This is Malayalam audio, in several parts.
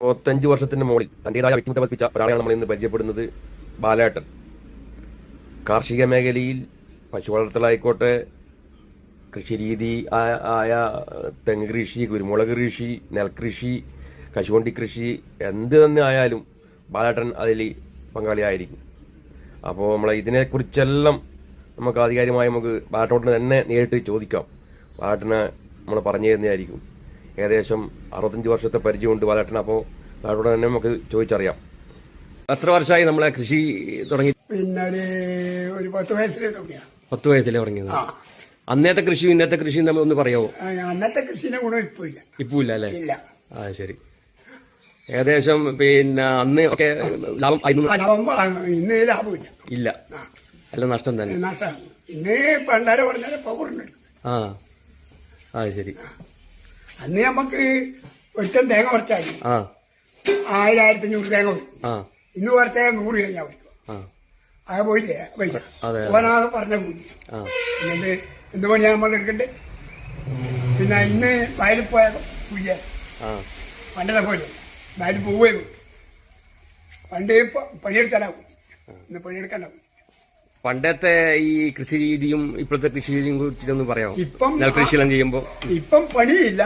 25 വർഷത്തിന്റെ മുകളിൽ തന്റേതായ വ്യക്തിമുദ്ര പതിപ്പിച്ച ഒരാളെയാണ് നമ്മൾ ഇന്ന് പരിചയപ്പെടുന്നത്. ബാലേട്ടൻ. കാർഷിക മേഖലയിൽ പശു വളർത്തലായിക്കോട്ടെ, കൃഷിരീതി ആയ തെങ്ങ് കൃഷി, കുരുമുളക് കൃഷി, നെൽകൃഷി, കശുവണ്ടി കൃഷി, എന്ത് തന്നെ ആയാലും ബാലേട്ടൻ അതിൽ പങ്കാളിയായിരിക്കും. അപ്പോൾ നമ്മളെ ഇതിനെക്കുറിച്ചെല്ലാം നമുക്ക് ആധികാരികമായി ബാലേട്ടനോട് തന്നെ നേരിട്ട് ചോദിക്കാം. ബാലേട്ടനെ നമ്മൾ പറഞ്ഞു തരുന്നതായിരിക്കും. ഏകദേശം 65 വർഷത്തെ പരിചയമുണ്ട് ബാലേട്ടൻ. അപ്പോൾ ബാലേട്ടനോട് തന്നെ നമുക്ക് ചോദിച്ചറിയാം. എത്ര വർഷമായി നമ്മളെ കൃഷി തുടങ്ങി? പിന്നെ ഒരു 10 വയസ്സിലേ തുടങ്ങിയ. 10 വയസ്സിലേ തുടങ്ങിയത്. അന്നത്തെ കൃഷിയും ഇന്നത്തെ കൃഷിയും തമ്മിൽ ഒന്ന് പറയാമോ? അന്നത്തെ കൃഷിയുടെ ഗുണം ഇപ്പൊ ഇല്ല. ഇപ്പൊ ഇല്ല അല്ലേ? ഇല്ല. ശരി. ഏകദേശം പിന്നെ അന്ന് ഒക്കെ ലാഭം ഇന്ന് ലാഭമില്ല. ഇല്ല, അല്ല നഷ്ടം തന്നെ. നഷ്ടം. ഇന്ന് പണ്ടാരെ പറഞ്ഞാൽ ശരി. അന്ന് നമുക്ക് ഒരുത്തൻ തേങ്ങ കുറച്ചായി 1000-1500 തേങ്ങ വരും. ഇന്ന് കുറച്ചാൽ 100 കഴിഞ്ഞാൽ വരും. അത് പോയില്ലേ പൈസ? ഓനാ പറഞ്ഞ കൂലി. എന്ത് പണിയാ നമ്മൾ എടുക്കണ്ടേ? പിന്നെ ഇന്ന് വയലിൽ പോയ കൂലിയ പണ്ടത്തെ പോലെ വയലിൽ പോവേ പണ്ട് പണിയെടുത്താലാ കൂലി. ഇന്ന് പണിയെടുക്കണ്ട. പണ്ടത്തെ ഈ കൃഷി രീതിയും ഇപ്പോഴത്തെ കൃഷി രീതിയും കുറിച്ചിട്ടൊന്നും പറയാമോ? ഇപ്പം നെൽകൃഷിയെല്ലാം ചെയ്യുമ്പോ ഇപ്പം പണിയില്ല.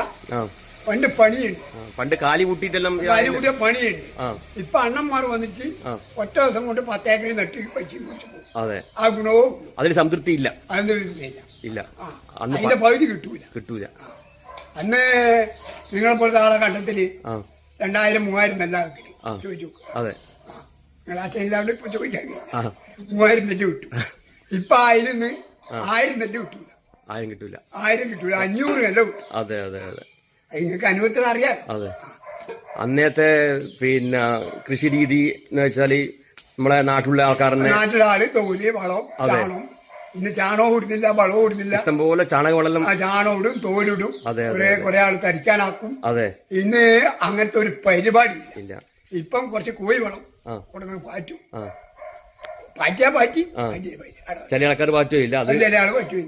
പണ്ട് പണിയുണ്ട്. പണ്ട് കാലി കൂട്ടിയിട്ടെല്ലാം കൂട്ടിയ പണിയുണ്ട്. ഇപ്പൊ അണ്ണന്മാർ വന്നിട്ട് ഒറ്റ ദിവസം കൊണ്ട് 10 ഏക്കറി നട്ട് പൈസ മുറിച്ചു പോകും. അതെ. ആ ഗുണവും അതിന് സംതൃപ്തി ഇല്ല. ഇല്ല. അതിന്റെ പകുതി കിട്ടൂല. അന്ന് നിങ്ങളെ പോലത്തെ ആളെ കണ്ടത്തില് 2000-3000 നെല്ലാ ചോദിച്ചു. അതെ. നിങ്ങൾ അച്ഛനില്ലാണ്ട് ഇപ്പൊ ചോദിക്കാൻ 3000 നെല്ല് കിട്ടും. ഇപ്പൊ 1000 നെല്ല് കിട്ടൂല. 1000 കിട്ടൂല. 500 നെല്ല് കിട്ടും. അതെ അതെ അതെ. നിങ്ങൾക്ക് അനുഭവത്തിൽ അറിയാം. അതെ. അന്നത്തെ പിന്നെ കൃഷി രീതി എന്ന് വെച്ചാല് നമ്മളെ നാട്ടിലെ ആൾക്കാരനെ ആള് തോല് വളം ചാണകം. ഇന്ന് ചാണകം ഇടുന്നില്ല, വളവും ഇടുന്നില്ല. ഇഷ്ടംപോലെ ചാണകവെള്ളം ചാണകം ഇടും, തോലിടും. കുറെ ആള് തരിക്കാനാക്കും. അതെ. ഇന്ന് അങ്ങനത്തെ ഒരു പരിപാടി ഇല്ല. ഇപ്പം കുറച്ച് കോഴി വളം കൊണ്ടുവന്ന് പാറ്റും. പാറ്റിയാ പാറ്റി. ചില ആൾക്കാർ പാറ്റില്ല. ചില ആള് പറ്റും.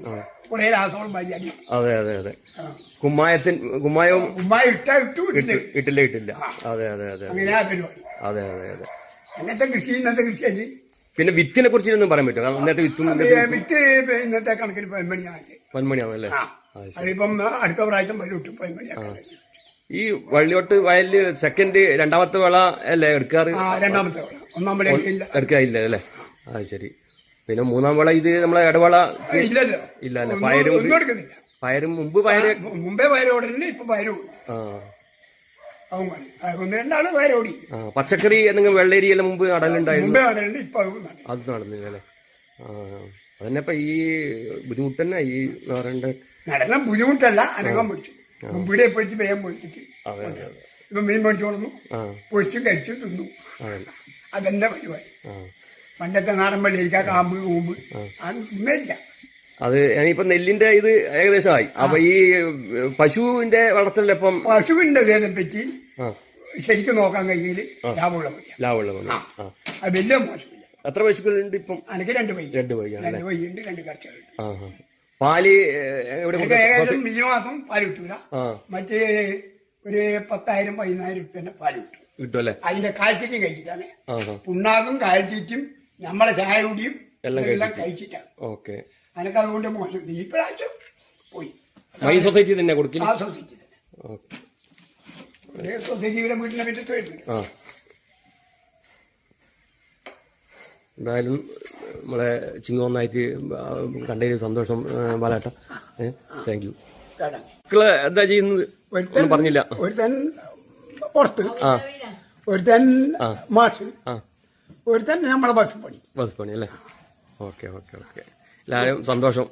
കുറെ രാസവളം പാറ്റി. അതെ അതെ അതെ. കുമ്മായം ഇട്ടില്ല. അതെ അതെ അതെ. അങ്ങനെയാ പരിപാടി. അതെ അതെ അതെ. അന്നത്തെ കൃഷി ഇന്നത്തെ കൃഷിയല്ലേ. പിന്നെ വിത്തിനെ കുറിച്ചൊന്നും പറയാൻ പറ്റുമോ? ഇന്നത്തെ വിത്ത് ഇന്നത്തെ കണക്കിൽ 10 അതിപ്പം അടുത്ത പ്രാവശ്യം വരും 10 ഈ വള്ളിയോട്ട് വയലില് രണ്ടാമത്തെ വിള അല്ലേ എടുക്കാറ്? രണ്ടാമത്തെ വിള. ഒന്നാമത് എടുക്കാറില്ല അല്ലേ? ശരി. പിന്നെ 3ാം വിള ഇത് നമ്മളെ ഇടവള ഇല്ലല്ലോ. ഇല്ല അല്ലേ? പയരും മുമ്പേ പയരോടല്ലേ. ഇപ്പൊ പയരും രണ്ടാള് പയരോടി. പച്ചക്കറി എന്തെങ്കിലും വെള്ളേരിയെല്ലാം മുമ്പ് നടലുണ്ടായിരുന്നു. അത് നടന്നില്ല അല്ലേ? അതന്നെ. ഇപ്പൊ ഈ ബുദ്ധിമുട്ട് തന്നെ ഈ നടന്ന ബുദ്ധിമുട്ടല്ല. അനങ്ങാൻ പഠിച്ചു. മുമ്പിടെ പൊരിച്ച് വേഗം പൊരിച്ചിട്ട് ഇപ്പൊ മീൻ മേടിച്ചു കൊടുന്നു. പൊരിച്ചും കഴിച്ചും തിന്നു. അതെന്റെ പരിപാടി. പണ്ടത്തെ നാടൻ വെള്ളിരിക്ക കാമ്പ് കൂമ്പ് അത് തിന്നില്ല. അത് ഇപ്പൊ നെല്ലിന്റെ ഇത് ഏകദേശമായി. അപ്പൊ ഈ പശുവിന്റെ വളർത്തലിപ്പം പശുവിന്റെ ഇതിനെ പറ്റി ശരിക്കും നോക്കാൻ കഴിയെങ്കിൽ ലാഭമുള്ള ലാഭമുള്ള അത് വലിയ മോശമില്ല. എത്ര പശുക്കളുണ്ട് ഇപ്പം? എനിക്ക് 2 പൈ. 2 പൈയുണ്ട്. 2 കർച്ചകളുണ്ട്. പാല് ഏകദേശം ഈ മാസം പാല് കിട്ടൂല. മറ്റേ ഒരു 10,000-15,000 രൂപ പാല് കിട്ടും അല്ലേ? അതിന്റെ കാഴ്ചയ്ക്ക് കഴിച്ചിട്ടാണ്. പുണ്ണാക്കും കാഴ്ചയ്ക്കും നമ്മളെ ചായ കുടിയും എല്ലാം കഴിച്ചിട്ടാണ്. ഓക്കെ. അനക്ക് അതുകൊണ്ട് മോശം. ഈ പ്രാവശ്യം പോയി. സൊസൈറ്റി തന്നെ കൊടുക്കില്ല. ആ സൊസൈറ്റി തന്നെ. സൊസൈറ്റിയുടെ വീട്ടിനെ പറ്റി വരുന്നുണ്ട്. എന്തായാലും നമ്മളെ ചിങ്ങൊന്നായിട്ട് കണ്ടതിൽ സന്തോഷം ബാലേട്ട. Thank you. മക്കള് എന്താ ചെയ്യുന്നത്? പറഞ്ഞില്ല. ഒരുത്തൻ പുറത്ത്, ഒരുത്തൻ മാഷ്, ഒരുത്തൻ നമ്മളെ ബസ് പണി അല്ലേ? Okay okay okay. എല്ലാവരും സന്തോഷം.